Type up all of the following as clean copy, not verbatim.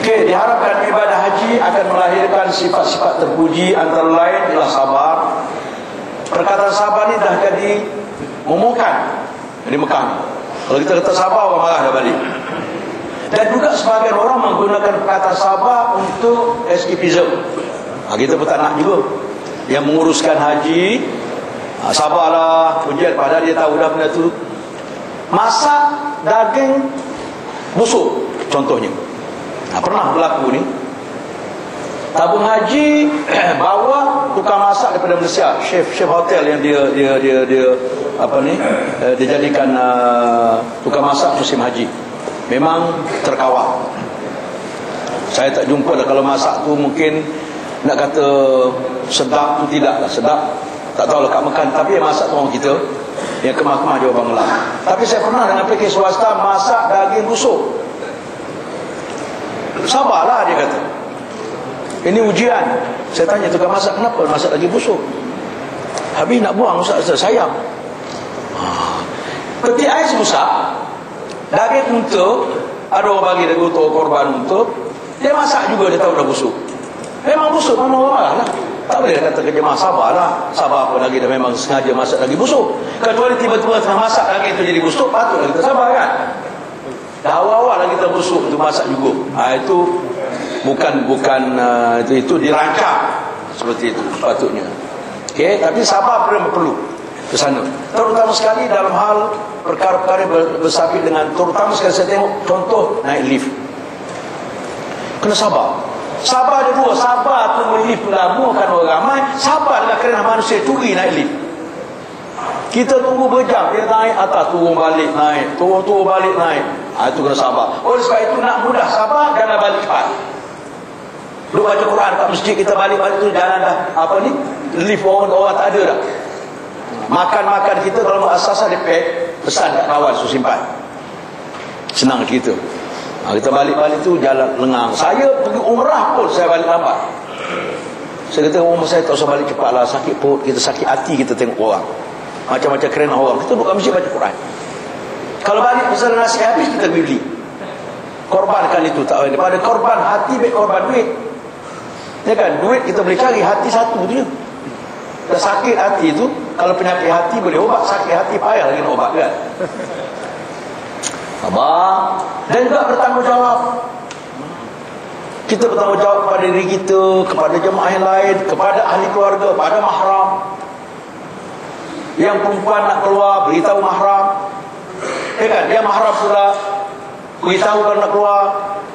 Okey, diharapkan ibadah haji akan melahirkan sifat-sifat terpuji, antara lain ialah sabar. Perkataan sabar ni dah jadi mumukan di Mekah ni. Kalau kita kata sabar, orang marah dah balik. Dan juga sebagian orang menggunakan perkataan sabar untuk escapism. Kita pun tak nak juga. Yang menguruskan haji, sabarlah, pujian, padahal dia tahu dah benda tu. Masak daging busuk contohnya. Pernah berlaku ni. Tabung haji bawa tukang masak daripada Malaysia, chef hotel yang dia jadikan tukang masak musim haji. Memang terkawal. Saya tak jumpa dah. Kalau masak tu mungkin nak kata sedap tu tidak lah. Sedap tak tahulah kat makan. Tapi yang masak tu orang kita, yang kemah-kemah Jawa Bangla. Tapi saya pernah dengan pergi swasta masak daging busuk. Sabarlah dia kata. Ini ujian. Saya tanya tukang masak, kenapa masak daging busuk? Habis nak buang, Ustaz, sayang. Peti ais busak, daging untuk, ada orang bagi daging untuk korban untuk, dia masak juga, dia tahu dah busuk. Memang busuk, mana orang marah lah. Tak boleh kata ke jemaah sabarlah. Sabar apa lagi, dah memang sengaja masak daging busuk. Kecuali tiba-tiba tengah masak daging itu jadi busuk, patutlah kita sabar kan. Dah awal-awal lagi kita busuk untuk masak juga. Itu bukan itu dirancang seperti itu sepatutnya. Okey, tapi sabar perlu ke sana. Terutama sekali dalam hal perkara-perkara bersabit dengan, terutama sekali saya tengok contoh naik lift. Kena sabar. Sabar ada dua. Sabar tu lift lama kan orang ramai. Sabar dengan kerana manusia curi naik lift. Kita tunggu berjam, dia naik atas, turun balik naik, turun balik naik. Itu kena sabar. Oleh sebab itu nak mudah sabar, jangan balik cepat. Duk baca Quran kat masjid, kita balik tu jalan dah lift orang tak ada dah. Makan kita kalau muassasah dia pack, pesan kat kawan suruh simpan. Senang kita. Kita balik tu jalan lengang. Saya pergi umrah pun saya balik lambat. Saya kata umrah saya tak usah balik cepatlah, sakit perut kita, sakit hati kita tengok orang. Macam-macam keren orang. Kita duduk kat masjid baca Quran. Kalau balik pesan nasi habis, kita beli. Korbankan itu tak boleh. Pada korban hati, baik korban duit. Ya kan? Duit kita boleh cari, hati satu tu je. Dah sakit hati tu, kalau penyakit hati boleh ubat, sakit hati payah lagi nak ubat kan. Sabar. Dan juga bertanggungjawab. Kita bertanggungjawab kepada diri kita, kepada jemaah yang lain, kepada ahli keluarga, pada mahram. Yang perempuan nak keluar, beritahu mahram. Ya kan? Yang mahram pula beritahu kalau nak keluar.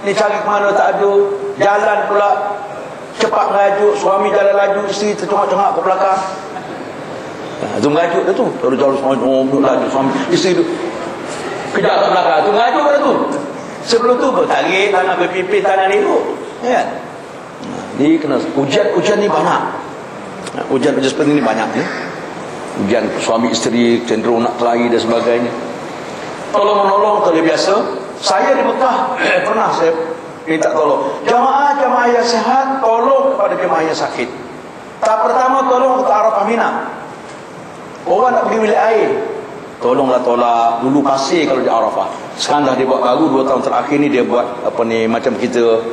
Ni cari ke mana tak ada. Jalan pula cepat mengajuk. Suami jalan laju, isteri tercongak-congak ke belakang. Itu mengajuk dah tu. Kalau jalan laju suami, isteri tu kejap ke belakang. Itu mengajuk dah tu. Sebelum tu bertarik tangan, berpimpin tangan ni tu. Ya kan? Ni kena ujian ni banyak. Ujian seperti ni banyak ni. Ujian suami isteri cenderung nak kelahi dan sebagainya. Tolong-menolong terlalu biasa. Saya di Mekah pernah saya minta tolong. Jamaah yang sihat, tolong kepada jemaah yang sakit. Tahap pertama tolong ke Arafah Mina. Orang nak pergi bilik air, tolonglah tolak dulu pasir kalau di Arafah. Sekarang dah dia buat baru 2 tahun terakhir ni dia buat macam kita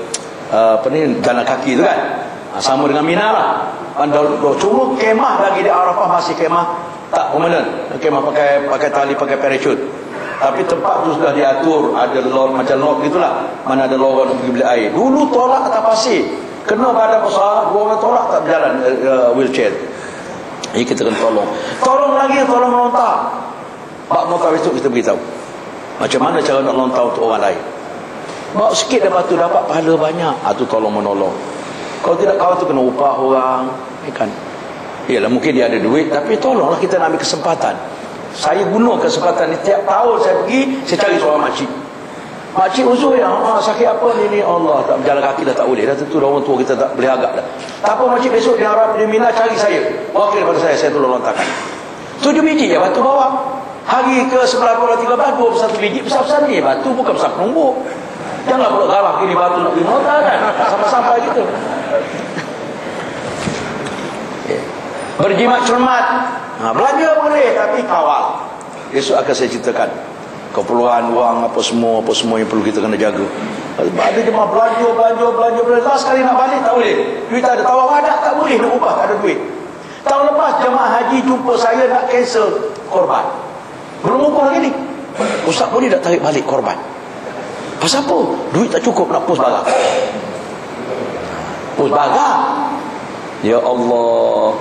jalan kaki tu kan. Sama dengan Mina lah. Cuma kemah lagi di Arafah masih kemah tak permanent. Kemah pakai tali, pakai parachute. Tapi tempat tu sudah diatur, ada macam lot gitulah. Mana ada lorong nak pergi bilik air. Dulu tolak atas pasir, kena badan besar, 2 orang tolak tak berjalan wheelchair. Jadi kita kena tolong. Tolong lagi, tolong melontar. Bak melontar besok kita beritahu macam mana cara nak lontar untuk orang lain. Bawa sikit dapat tu dapat pahala banyak. Itu tolong menolong. Kalau tidak kawan tu kena upah orang, kan? Yalah mungkin dia ada duit, tapi tolonglah kita nak ambil kesempatan. Saya guna kesempatan ni tiap tahun saya pergi, saya cari seorang makcik. Makcik uzur ya, sakit apa ni Allah, tak berjalan kaki dah tak boleh dah, tentu dah orang tua kita tak boleh agak dah. Tak apa makcik, besok dia harap dia Mina cari saya, wakil pada saya tolong lontarkan 7 biji ya batu bawa. Hari ke sebelah 2-3 batu, 1 biji besar-besar ni batu, bukan besar penumbuk. Janganlah pula galah gini batu nak pergi lontar kan, sampai-sampai gitu. Berjimat cermat, belanja boleh tapi kawal. Besok akan saya ceritakan keperluan wang apa semua yang perlu kita kena jaga. Ada jemaah belanja. Last kali nak balik tak boleh. Duit tak ada. Tawaf ada tak boleh nak ubah, tak ada duit. Tahun lepas jemaah haji jumpa saya nak cancel korban. Belum ubah lagi ni. Ustaz boleh tak tarik balik korban? Pasal apa? Duit tak cukup nak pos barang. Pos barang. Ya Allah.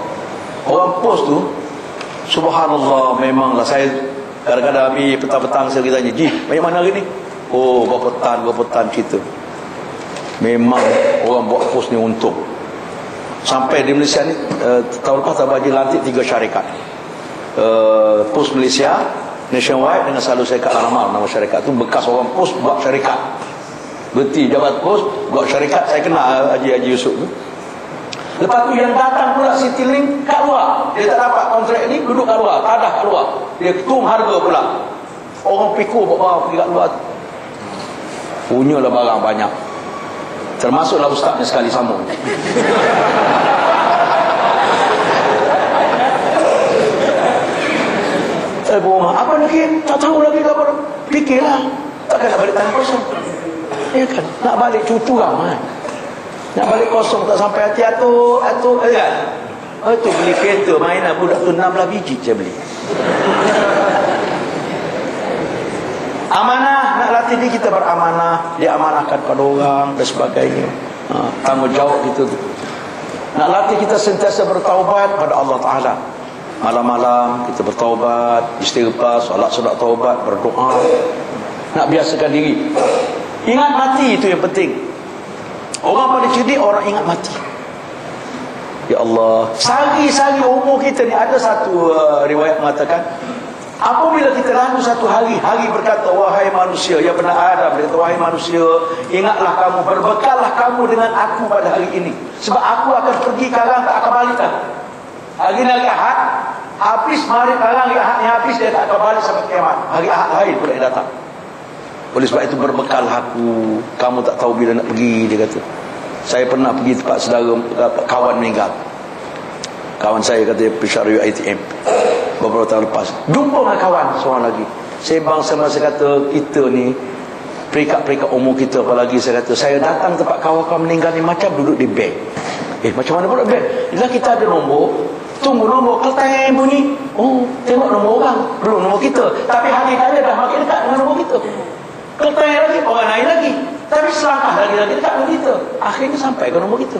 Orang pos tu, subhanallah, memanglah saya kadang-kadang habis petang-petang saya tanya, Ji, banyak mana hari ni? Oh, berapa tan cerita. Memang orang buat pos ni untung. Sampai di Malaysia ni tahun lepas Abang lantik 3 syarikat. Pos Malaysia Nationwide dengan selalu syarikat Al-Amal, nama syarikat tu bekas orang pos buat syarikat. Berhenti jabat pos buat syarikat. Saya kenal Haji Yusuf tu. Lepas tu yang datang pula Citylink kat luar. Dia tak dapat kontrak ni, duduk kat luar, tadah kat luar. Dia ketum harga pula. Orang pikul bawa pergi kat luar tu. Punyalah barang banyak. Termasuklah ustaznya sekali sambung. Apa lagi? Tak tahu lagi apa. Fikirlah. Takkan nak balik tangan kosong. Ya kan? Nak balik cucu ramai. Nak balik kosong tak sampai hati atuk kan? Itu beli kereta mainan budak tu 16 biji saya beli. Amanah, nak latih diri kita beramanah, diamanahkan pada orang dan sebagainya. Tanggungjawab kita tu. Nak latih kita sentiasa bertaubat pada Allah Ta'ala. Malam-malam kita bertaubat, istighfar, solat taubat, berdoa. Nak biasakan diri. Ingat mati, itu yang penting. Orang pada cerdik, orang ingat mati. Ya Allah, sehari-hari umur kita ni. Ada satu riwayat mengatakan, apabila kita lalu satu hari berkata, wahai manusia, ya benar Adam berkata, wahai manusia, ingatlah kamu, berbekallah kamu dengan aku pada hari ini, sebab aku akan pergi karang tak akan balik dah. Hari ni hari Ahad, habis mari karang hari Ahad ni habis, dia tak akan balik sampai kiamat. Hari Ahad lain pula yang datang. Oleh sebab itu berbekal aku, kamu tak tahu bila nak pergi, dia kata. Saya pernah pergi tempat saudara, kawan meninggal. Kawan saya kata Pesharu ITM beberapa tahun lepas. Jumpa dengan kawan seorang lagi. Sembang sama, saya kata, kita ni peringkat-peringkat umur kita, apalagi saya kata, saya datang tempat kawan-kawan meninggal ni macam duduk di bank. Macam mana pula bank? Bila kita ada nombor, tunggu nombor kelteng bunyi. Oh, tengok nombor orang, belum nombor kita. Tapi hari-hari dah makin dekat dengan nombor kita. Kelteng lagi, orang lain lagi. Tapi selangkah lagi dekat dengan kita. Akhirnya sampai ke nombor kita.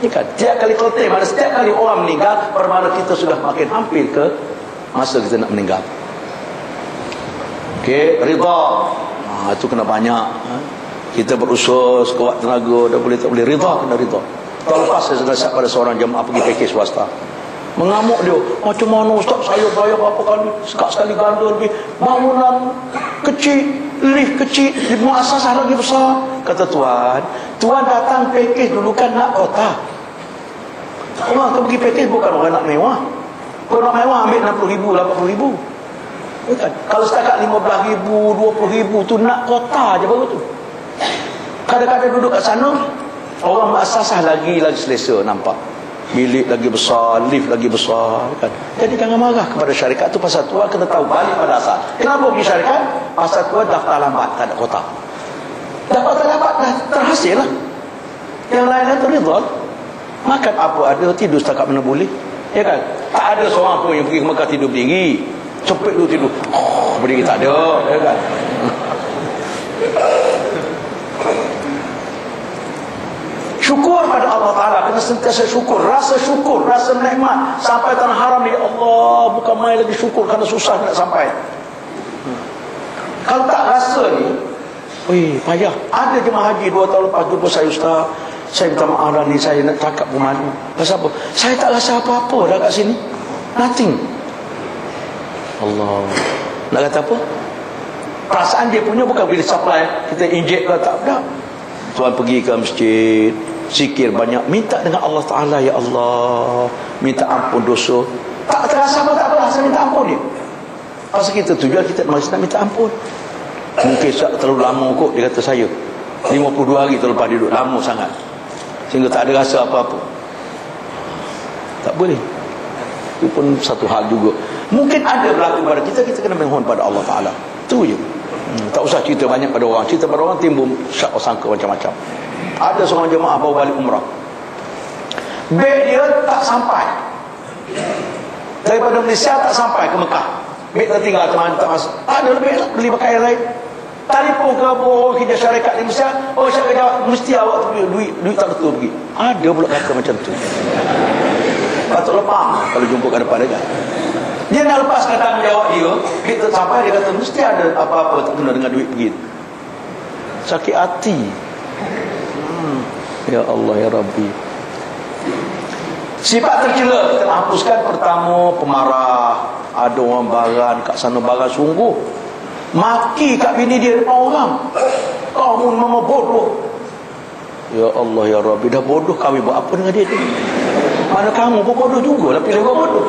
Ini kan, setiap kali kelteng, mana setiap kali orang meninggal, bermakna kita sudah makin hampir ke masa kita nak meninggal. Okey, rida. Itu kena banyak. Kita berusaha sekuat tenaga, dah boleh tak boleh, rida kena rida. Tahun lepas saya nasihat pada seorang jemaah pergi pakej swasta. Mengamuk dia, macam mana ustaz, saya bayar berapa kali, sekali ganda lebih, bangunan kecil, lift kecil, muasasah lagi besar. Kata tuan datang pakej dulu kan nak kota. Orang tu pergi pakej bukan orang nak mewah. Kalau nak mewah ambil 60,000, 80,000. Bukan. Kalau setakat 15,000, 20,000 tu nak kota je baru tu. Kadang-kadang duduk kat sana, orang muasasah lagi selesa nampak. Bilik lagi besar, lift lagi besar kan. Jadi jangan marah kepada syarikat tu. Pasal tuan kena tahu balik pada asal. Kenapa pergi syarikat? Pasal tuan daftar lambat, tak ada kotak. Daftar lambat dah terhasil lah. Yang lain-lain tu ridha. Makan apa ada, tidur setakat mana boleh. Ya kan? Tak ada seorang pun yang pergi ke Mekah tidur berdiri. Cepet dulu tidur. Berdiri tak ada. Ya kan? Syukur pada Allah Ta'ala. Kena sentiasa syukur. Rasa syukur, rasa nikmat. Sampai tanah haram ni, ya Allah, bukan main lagi syukur kerana susah nak sampai. Kalau tak rasa ni, payah. Ada jemaah haji 2 tahun lepas jumpa saya, ustaz, saya minta maaf lah ni, saya nak cakap pun malu. Pasal apa? Saya tak rasa apa-apa dah kat sini. Nothing. Allah. Nak kata apa? Perasaan dia punya bukan bila supply kita injek ke tak ada. Tuan pergi ke masjid, zikir banyak, minta dengan Allah Ta'ala, ya Allah, minta ampun dosa. Tak terasa apa, tak apa, saya minta ampun dia. Pasal kita tujuan kita masih nak minta ampun. Mungkin terlalu lama kot, dia kata saya 52 hari terlepas duduk, lama sangat, sehingga tak ada rasa apa-apa. Tak boleh. Itu pun satu hal juga. Mungkin ada berlaku pada kita, kita kena mohon pada Allah Ta'ala. Itu je. Tak usah cerita banyak pada orang. Cerita pada orang timbul syak sangka macam-macam. Ada seorang jemaah bawa balik umrah. Beg dia tak sampai. Daripada Malaysia tak sampai ke Mekah. Beg tertinggal ke mana tak masuk. Tak ada lebih nak beli pakaian lain. Telefon ke orang kerja syarikat di Malaysia. Oh syarikat jawab, mesti awak duit tak betul pergi. Ada pula kata macam tu. Patut lepas kalau jumpa kat depan dia. Dia nak lepaskan tanggungjawab dia. Beg tak sampai, dia kata mesti ada apa-apa tak kena dengan duit pergi. Sakit hati. Ya Allah ya Rabbi. Sifat tercela kita nak hapuskan. Pertama, pemarah. Ada orang baran kat sana, baran sungguh maki kat bini dia depan orang. Kamu mama bodoh. Ya Allah ya Rabbi, dah bodoh kami buat apa dengan dia tu? Mana kamu pun bodoh juga, tapi dia bodoh.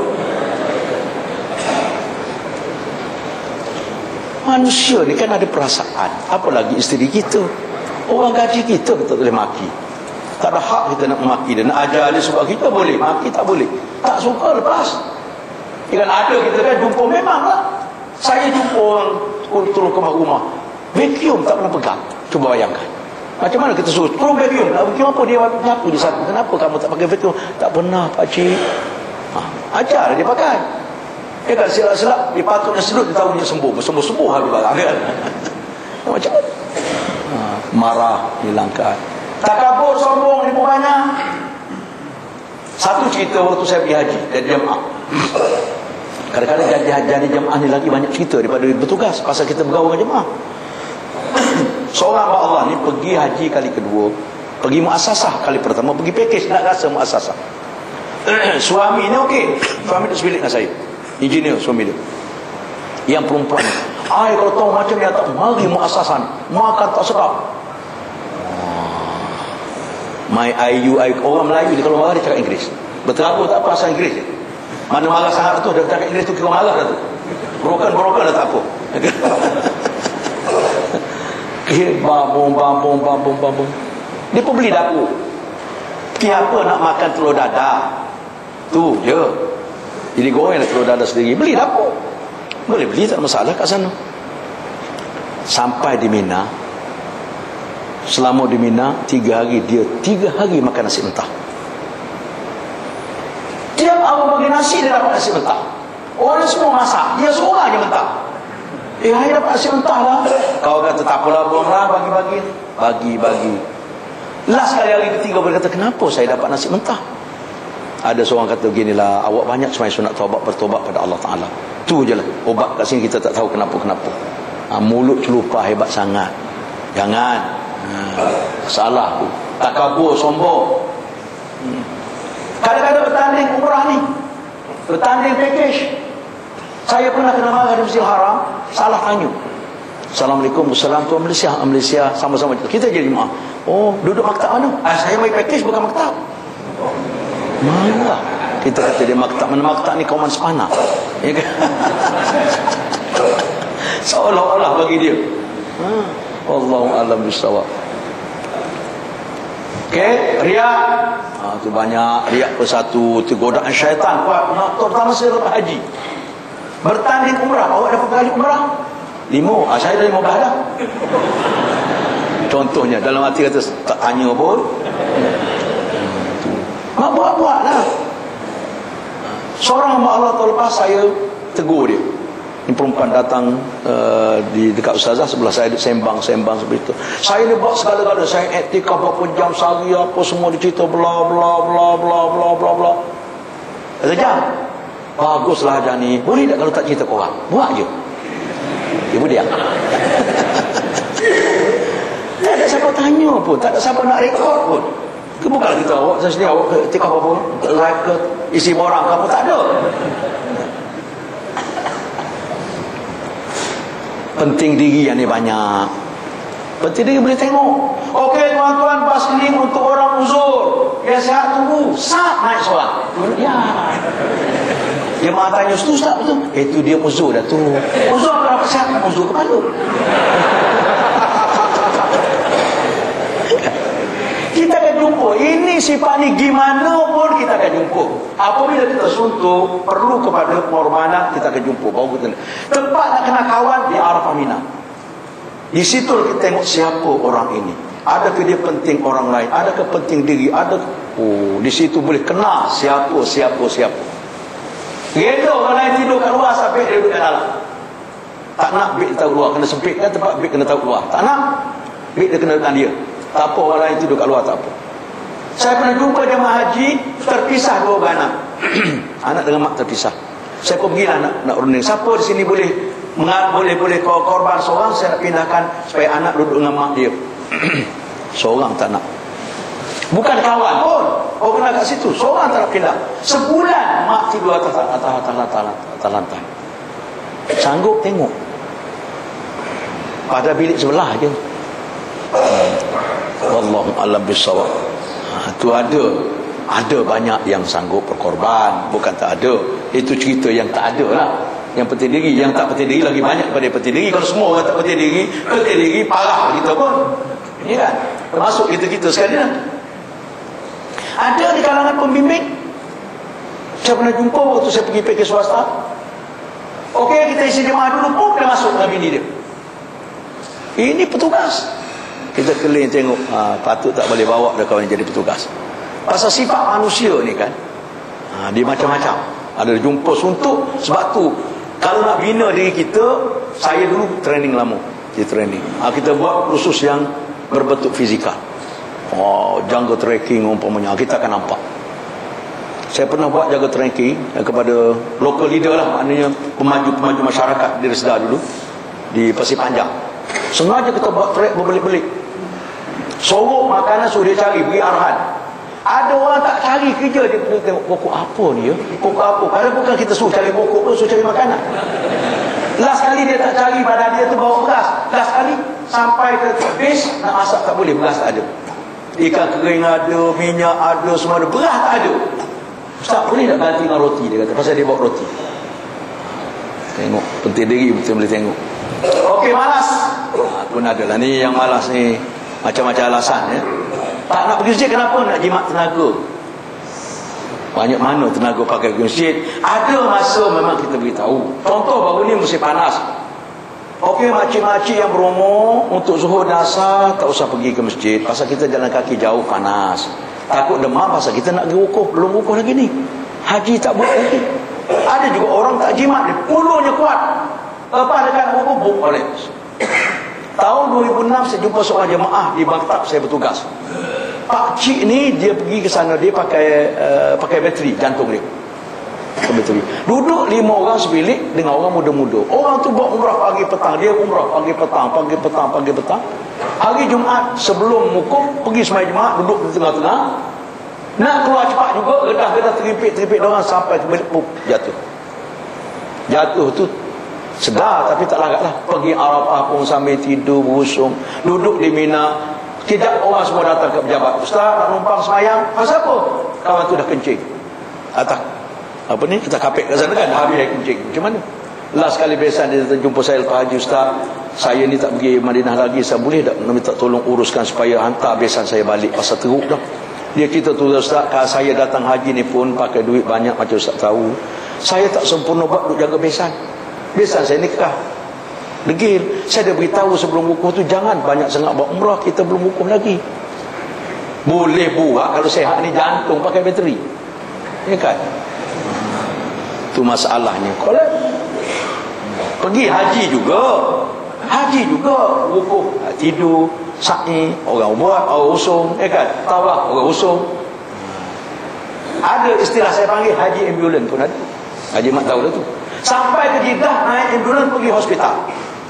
Manusia ni kan ada perasaan. Apalagi isteri kita, orang gaji kita boleh maki. Tak ada hak kita nak memaki dia. Nak ajar dia sebab kita boleh, maki tak boleh. Tak suka lepas. Kan ada kita kan jumpa, memanglah. Saya jumpa orang turun ke rumah, vacuum tak pernah pegang. Cuba bayangkan. Macam mana kita suruh turun vacuum? Vacuum apa dia nyapu di sana? Kenapa kamu tak pakai vacuum? Tak pernah pakcik. Ajar dia pakai. Dia kan silap-silap, dia patutnya sedut, dia tahu dia sembuh. Sembuh-sembuh habis barang kan. Macam mana? Marah, hilangkan. Takabur, sombong, ni pun banyak. Satu cerita waktu saya pergi haji dan jemaah. Kadang-kadang jadi jemaah ni lagi banyak cerita daripada bertugas pasal kita bergaul dengan jemaah. Seorang hamba Allah ni pergi haji kali kedua, pergi muassasah kali pertama, pergi package nak rasa muassasah. Suami ni okey, suami tu sebilik dengan saya, engineer suami dia. Yang perempuan ni, kalau tahu macam ni tak mari muassasah ni, makan tak sedap. My IU, orang Melayu dia kalau marah dia cakap Inggeris. Berterabur tak apa asal Inggeris dia. Mana marah sangat tu, dia cakap Inggeris tu kira marah dah tu. Broken dah tak apa. Bambung. Dia pun beli dapur. Siapa nak makan telur dadah? Tu je. Jadi goreng telur dadah sendiri. Beli dapur. Boleh beli, tak ada masalah kat sana. Sampai di Mina. Selama di Mina 3 hari, dia 3 hari makan nasi mentah. Tiap awal bagi nasi, dia dapat nasi mentah. Orang semua masak, dia seorang je mentah. Hai dapat nasi mentah lah. Kau kata tak apalah, bagi. Last kali hari ketiga dia kata, kenapa saya dapat nasi mentah? Ada seorang kata beginilah, awak banyak semayang sunat taubat, bertobat pada Allah Ta'ala. Tu je lah obat kat sini, kita tak tahu kenapa. Mulut celupah hebat sangat. Jangan. Salah tu. Takabur, sombong. Kadang-kadang bertanding umrah ni, bertanding package. Saya pernah kena marah di Masjidil Haram, salah tanya. Assalamualaikum, Assalam tu Malaysia, sama-sama kita jadi jemaah. Oh, duduk maktab mana? Saya main package bukan maktab. Mana? Kita kata dia maktab, mana maktab ni kauman sepana. Ya kan? Seolah-olah bagi dia. Wallahu a'lam bissawab. Okey, riak. Tu banyak riak persatu, tu godaan syaitan kuat. Terutama saya lepas haji. Bertanding umrah, awak dapat kali umrah? 5. Saya dah 15 dah. Contohnya dalam hati kata tak tanya pun. Mak buat-buatlah. Seorang hamba Allah tahun lepas saya tegur dia. Ini perempuan datang di dekat ustazah sebelah saya, sembang seperti itu. Saya ni buat segala-gala, saya iktikaf berapa jam sehari, apa semua dicerita bla bla bla bla bla bla bla. Kata jam. Baguslah ajar ni. Boleh tak kalau tak cerita korang? Buat je. Ibu dia. Tak ada siapa tanya pun, tak ada siapa nak rekod pun. Itu bukan kita awak sendiri, awak iktikaf apa, live ke isi orang ke apa, tak ada. Penting diri yang ni banyak. Penting diri boleh tengok. Okey tuan-tuan, pas ini untuk orang uzur yang sihat tunggu, sat naik solat. Ya. Dia mahu tanya, Ustaz tak betul? Itu dia uzur dah tu. Uzur berapa sihat? Uzur kepala. Kita akan jumpa. Ini sifat ni gimana pun kita akan jumpa. Apabila kita suntuk, perlu kepada pengorbanan, kita akan jumpa. Baru kita tempat nak kena kawan di Arafah Mina. Di situ kita tengok siapa orang ini. Adakah dia penting orang lain? Adakah penting diri? Di situ boleh kenal siapa. Reda orang lain tidur kat luar sampai dia duduk kat dalam. Tak nak beg tahu luar, kena sempit kan tempat beg kena tahu luar. Tak nak beg dia kena dengan dia. Tak apa orang lain tidur kat luar, tak apa. Saya pernah jumpa jemaah haji terpisah dua anak. Anak dengan mak terpisah. Saya pun pergilah nak runding. Siapa di sini boleh korban seorang, saya nak pindahkan supaya anak duduk dengan mak dia. Seorang tak nak. Bukan kawan pun. Orang nak kat situ. Seorang tak nak pindah. Sebulan mak tidur atas lantai. Sanggup tengok. Pada bilik sebelah je. Wallahu a'lam bissawab. Tu ada banyak yang sanggup berkorban. Bukan tak ada. Itu cerita yang tak ada lah. Yang penting diri. Yang tak penting diri lagi banyak daripada penting diri. Kalau semua orang tak penting diri parah kita pun. Ini kan. Termasuk kita sekali lah. Ada di kalangan pembimbing. Saya pernah jumpa waktu saya pergi PK swasta. Okey, kita isi jemaah dulu pun dia masuk dengan bini dia. Ini petugas. Kita keliling tengok, patut tak boleh bawa dah kawan jadi petugas. Pasal sifat manusia ni kan, dia macam-macam. Ada jumpa suntuk. Sebab tu kalau nak bina diri kita, saya dulu training lama. Dia training. Kita buat kursus yang berbentuk fizikal. Jungle trekking umpamanya, kita akan nampak. Saya pernah buat jaga trekking kepada local leader lah, maknanya pemaju-pemaju masyarakat di Resda dulu di Pasir Panjang. Sengaja kita buat trek berbelit-belit. Sorok makanan suruh dia cari, beri arahan. Ada orang tak cari kerja, dia tengok pokok apa ni ya? Pokok apa? Padahal bukan kita suruh cari pokok, suruh cari makanan. Last kali dia tak cari, badan dia tu bawa beras. Last kali sampai ke base nak masak tak boleh, beras tak ada. Ikan kering ada, minyak ada, semua ada, beras tak ada. Ustaz boleh tak ganti dengan roti, dia kata, pasal dia bawa roti. Tengok, penting diri betul boleh tengok. Okey, malas. Pun ada lah ni yang malas ni, macam-macam alasan ya. Tak nak pergi masjid, kenapa? Nak jimat tenaga. Banyak mana tenaga pakai pergi masjid. Ada masa memang kita beritahu. Contoh baru ni musim panas. Okey, makcik-makcik yang berumur untuk zuhur dan asar tak usah pergi ke masjid. Pasal kita jalan kaki jauh, panas. Takut demam, pasal kita nak pergi wukuf. Belum wukuf lagi ni. Haji tak buat lagi. Ada juga orang tak jimat, dia puluhnya kuat. Lepas dekat wukuf, boleh. Tahun 2006 saya jumpa seorang jemaah di Baghdad, saya bertugas. Pak cik ni dia pergi ke sana, dia pakai bateri jantung dia. Bateri. Duduk 5 orang sebilik dengan orang muda-muda. Orang tu buat umrah pagi petang, dia umrah pagi petang. Hari Jumaat sebelum wukuf pergi sembahyang Jumaat, duduk di tengah-tengah. Nak keluar cepat juga, gedah-gedah teripik orang sampai ke bilik, jatuh. Jatuh tu sedar tapi tak larat lah. Pergi Arafah pun sambil tidur berusung. Duduk di Mina. Tidak, orang semua datang ke pejabat. Ustaz nak numpang semayang. Pasal apa? Kawan tu dah kencing atas atas kapek kat sana kan, dah habis kencing. Macam mana? Last kali besan dia jumpa saya lepas haji, Ustaz saya ni tak pergi Madinah lagi, saya boleh tak minta tolong uruskan supaya hantar besan saya balik, pasal teruk dah. Dia cerita tu, Ustaz kalau saya datang haji ni pun pakai duit banyak macam Ustaz tahu, saya tak sempurna buat duk jaga besan. Besan saya nikah degil. Saya dah beritahu sebelum wukuf tu, jangan banyak sangat buat umrah, kita belum wukuf lagi. Boleh buat kalau sehat ni jantung pakai bateri, ya kan? Tu masalahnya. Kalau pergi haji juga wukuf tidur, sa'i orang buat, orang usung, ya kan? Tawaf orang usung. Ada istilah saya panggil haji ambulans pun ada. Haji Mat tahu dah tu. Sampai ke Jeddah naik ambulans pergi hospital.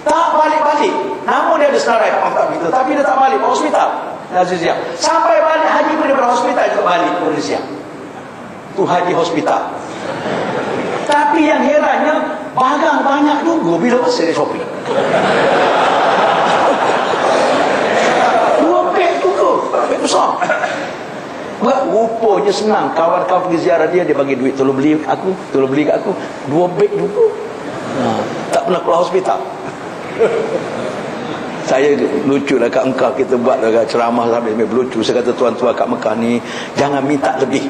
Tak balik-balik. Namun dia ada senarai gitu, tapi dia tak balik ke hospital. Azizia. Sampai balik haji pun dia berhospital juga balik ke Malaysia. Tu haji hospital. Tapi yang herannya barang banyak juga bila masa dia shopping. 2 beg juga, beg besar. Rupanya senang. Kawan-kawan pergi ziarah dia bagi duit, tolong beli kat aku 2 beg juga. Tak pernah keluar hospital. Saya lucu lah kat Mekah, kita buat lah ceramah sambil berlucu. Saya kata tuan-tuan kat Mekah ni jangan minta lebih,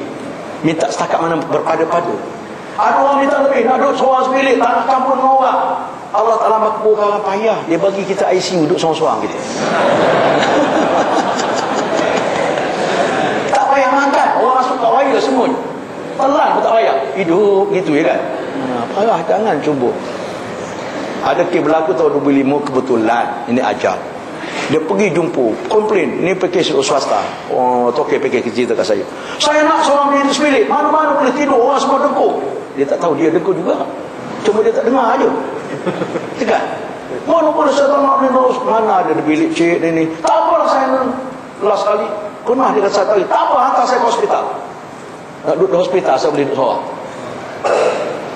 minta setakat mana berpada-pada. Ada orang minta lebih, nak duduk seorang sebilik, tak nak campur dengan orang. Allah Ta'ala makbulkan payah. Dia bagi kita ICU duduk seorang-seorang kita. Tak payah makan. Orang masuk kat wayar semua. Pelan pun tak payah. Hidup gitu ya kan. Payah, jangan cuba. Ada kes berlaku tahun 2005 kebetulan. Ini ajal. Dia pergi jumpa, komplain. Ini package swasta. Oh, tokek package cerita kat saya. Saya nak seorang bilik sebilik. Mana-mana boleh tidur. Orang semua dengkur. Dia tak tahu dia dengkur juga. Cuma dia tak dengar aja. Tekan. Mana-mana saya tak nak ni. Mana ada bilik cik ni. Tak apalah saya last kali. Pernah dia kata satu kali. Tak apa, hantar saya ke hospital. Nak duduk di hospital, saya boleh duduk seorang.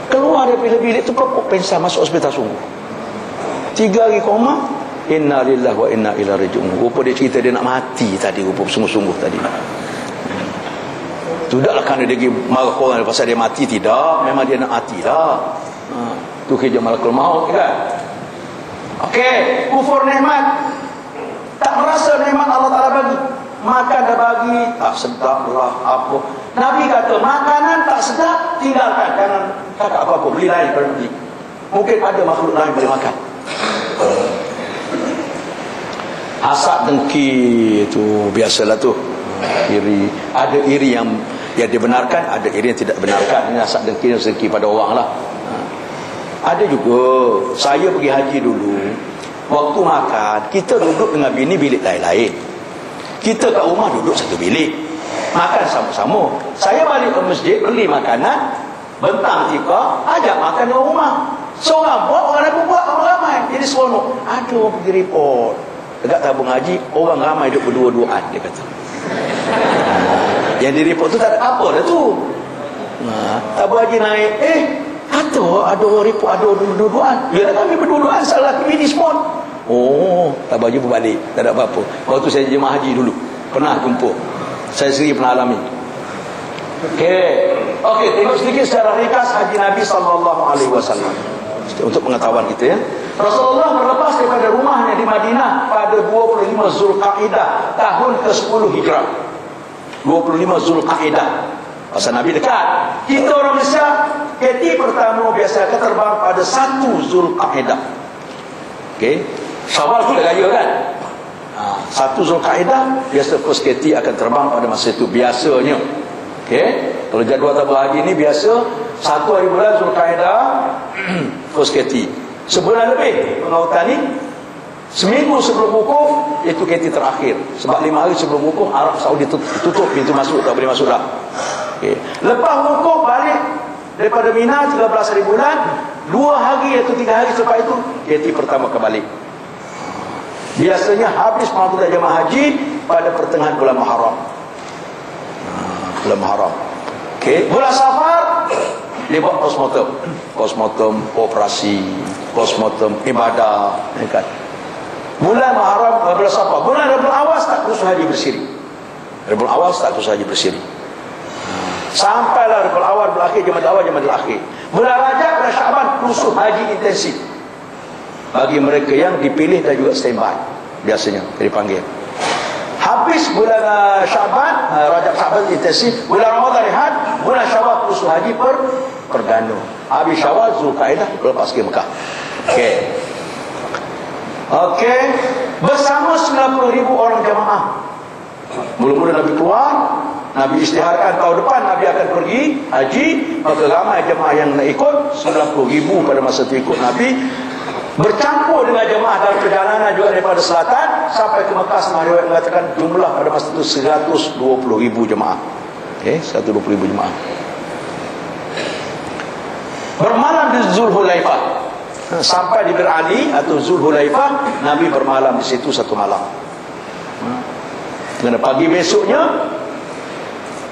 Keluar daripada bilik tu, pokok pensan masuk hospital sungguh. 3 hari koma. Inna lillahi wa inna ilaihi raji'un. Rupa dia cerita dia nak mati tadi, rupa sungguh-sungguh tadi. Tidaklah kerana dia pergi marah korang pasal dia mati, tidak. Memang dia nak mati dah. Tu kerja malakul maut kan. Okey, kufur nikmat. Tak merasa nikmat Allah Ta'ala bagi. Makan dah bagi, tak sedap lah apa. Nabi kata, makanan tak sedap, tinggalkan. Jangan kata apa-apa, beli lain berhenti. Mungkin ada makhluk lain boleh makan. Hasad dengki tu biasalah tu. Iri. Ada iri yang dibenarkan, ada iri yang tidak dibenarkan. Ini hasad dengki pada orang lah. Ada juga, saya pergi haji dulu. Waktu makan, kita duduk dengan bini bilik lain-lain. Kita kat rumah duduk satu bilik. Makan sama-sama. Saya balik ke masjid, beli makanan. Bentang tiba, ajak makan di rumah. Seorang buat, orang lain buat, orang ramai. Jadi seronok. Ada orang pergi report. Dekat tabung haji, orang ramai duduk berdua-duaan, dia kata. Yang di report tu tak ada apa dah tu. Tabung haji naik, ada orang report, ada orang berdua-duaan. Ya, kami berdua-duaan, salah laki bini semua. Oh, tabung haji berbalik, tak ada apa-apa. Waktu saya jemaah haji dulu, pernah jumpa. Saya sendiri pernah alami. Okey, tengok sedikit secara ringkas haji Nabi SAW. Untuk pengetahuan kita ya. Rasulullah berlepas daripada rumahnya di Madinah pada 25 Zulqaidah tahun ke-10 Hijrah. 25 Zulqaidah. Pasal Nabi dekat. Kita orang Malaysia, KT pertama biasa akan terbang pada 1 Zulqaidah. Okey. Syawal tu dah raya kan? 1 Zulqaidah biasa first KT akan terbang pada masa itu biasanya. Okey. Kalau jadual tabung haji ni biasa 1 hari bulan Zulqaidah first KT. Sebulan lebih pengautan ni. Seminggu sebelum wukuf itu KT terakhir. Sebab 5 hari sebelum wukuf Arab Saudi tutup pintu masuk, tak boleh masuk dah. Okay. Lepas wukuf balik daripada Mina 13 hari bulan, 2 hari atau 3 hari selepas itu KT pertama kembali. Biasanya habis pengautan jemaah haji pada pertengahan bulan Muharram. Bulan Muharram. Okay. Bulan Safar dia buat postmortem operasi, postmortem ibadah, kan. Bulan Muharram, bulan Safar, bulan Rabiul Awal tak khusus haji bersiri. Rabiul Awal tak khusus haji bersiri. Sampailah Rabiul Awal berakhir, Jumadil Awal, Jumadil Akhir. Bulan Rajab, bulan Syaban khusus haji intensif. Bagi mereka yang dipilih dan juga standby, biasanya dipanggil. Habis bulan Syaban, Rajab Syaban intensif, bulan Ramadan rehat, bulan Syawal khusus haji perdana. Habis Syawal Zulqaidah lepas ke Mekah. Okey. Bersama 90,000 orang jamaah. Mula-mula Nabi keluar, Nabi isytiharkan tahun depan Nabi akan pergi haji, maka ramai jemaah yang nak ikut, 90,000 pada masa itu ikut Nabi. Bercampur dengan jemaah dalam perjalanan juga daripada selatan sampai ke Mekah. Semua riwayat mengatakan jumlah pada masa itu 120,000 jemaah. 120,000 jemaah. Bermalam di Zulhulaifah. Sampai di Bir Ali atau Zulhulaifah, Nabi bermalam di situ satu malam. Dan pagi besoknya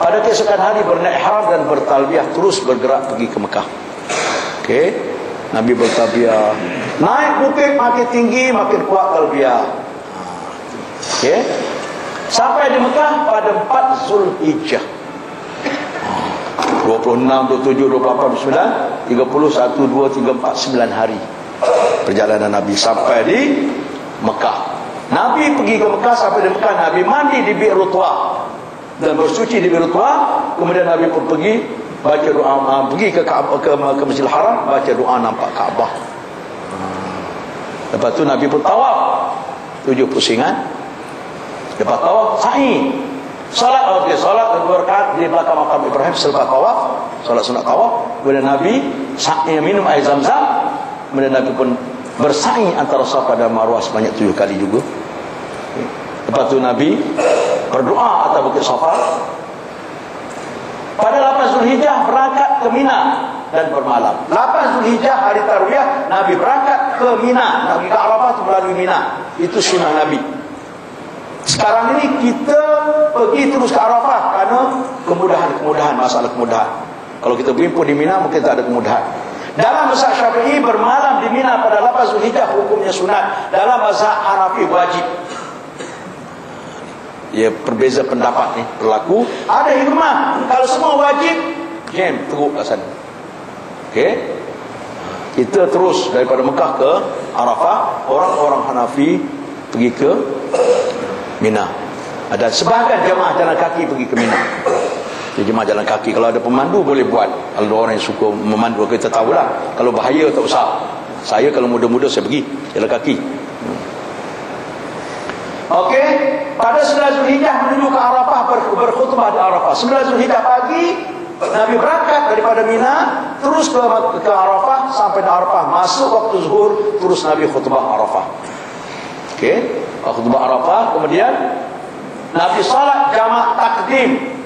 pada keesokan hari bernaik ihram dan bertalbiyah, terus bergerak pergi ke Mekah. Okey, Nabi bertalbiyah, naik bukit makin tinggi makin kuat talbiyah. Okey, sampai di Mekah pada 4 Zulhijjah. 26, 27, 28, 29, 30, 1, 2, 3, 4, 9 hari perjalanan Nabi sampai di Mekah. Nabi pergi ke Mekah, sampai di Mekah Nabi mandi di Bir Rutwa dan bersuci di Bir Rutwa. Kemudian Nabi pun pergi baca doa, pergi ke Masjidil Haram, baca doa nampak Kaabah. Lepas tu Nabi pun tawaf 7 pusingan. Lepas tawaf sa'i, salat. Okey, salat 2 rakaat di belakang makam Ibrahim selepas tawaf, salat sunat tawaf. Kemudian Nabi sa'i minum air Zam-Zam. Kemudian Nabi pun bersa'i antara Safa dan Marwah sebanyak 7 kali juga. Lepas tu Nabi berdoa atas bukit Safa. Pada 8 Zulhijjah berangkat ke Mina dan bermalam. 8 Zulhijjah hari Tarwiyah Nabi berangkat ke Mina. Nabi ke Arafah itu melalui Mina. Itu sunnah Nabi. Sekarang ini kita pergi terus ke Arafah kerana kemudahan, masalah kemudahan. Kalau kita berhimpun di Mina mungkin tak ada kemudahan. Dalam mazhab Syafi'i bermalam di Mina pada 8 Zulhijjah hukumnya sunat. Dalam mazhab Hanafi wajib. Ya, berbeza pendapat ni berlaku. Ada hikmah. Kalau semua wajib, jam teruk kat sana. Okey. Kita terus daripada Mekah ke Arafah, orang-orang Hanafi pergi ke Mina. Ada sebahagian jemaah jalan kaki pergi ke Mina. Jemaah jalan kaki, kalau ada pemandu boleh buat. Kalau ada orang yang suka memandu, kita tahulah. Kalau bahaya tak usah. Saya kalau muda-muda saya pergi jalan kaki. Okey, pada 9 Zulhijjah menuju ke Arafah, berkhutbah di Arafah. 9 Zulhijjah pagi Nabi berangkat daripada Mina terus ke Arafah, sampai di Arafah masuk waktu zuhur, terus Nabi khutbah Arafah. Okey, khutbah Arafah, kemudian Nabi salat jamak takdim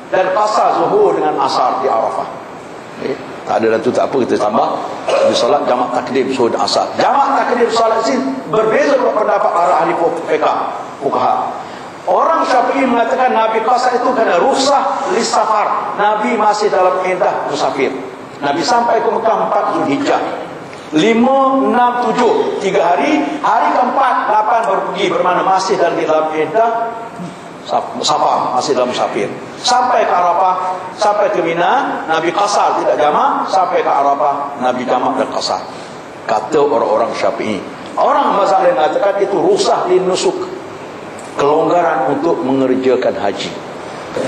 dan qasar zuhur dengan asar di Arafah. Okay. Tak ada tu tak apa, kita tambah Nabi salat jamak takdim zuhur dan asar. Jamak takdim salat ini berbeza pendapat para ahli fuqaha. Orang Syafi'i mengatakan Nabi qasar itu kerana rukhsah lisafar. Nabi masih dalam iddah musafir. Nabi sampai ke Mekah 4 Zulhijjah. 5, 6, 7 3 hari. Hari keempat 8 baru pergi, bermakna masih dalam iddah Safar, masih dalam musafir. Sampai ke Arafah, sampai ke Mina, Nabi qasar tidak jamak. Sampai ke Arafah, Nabi jamak dan qasar. Kata orang-orang Syafi'i. Orang mazhab lain mengatakan itu rukhsah lin nusuk, kelonggaran untuk mengerjakan haji.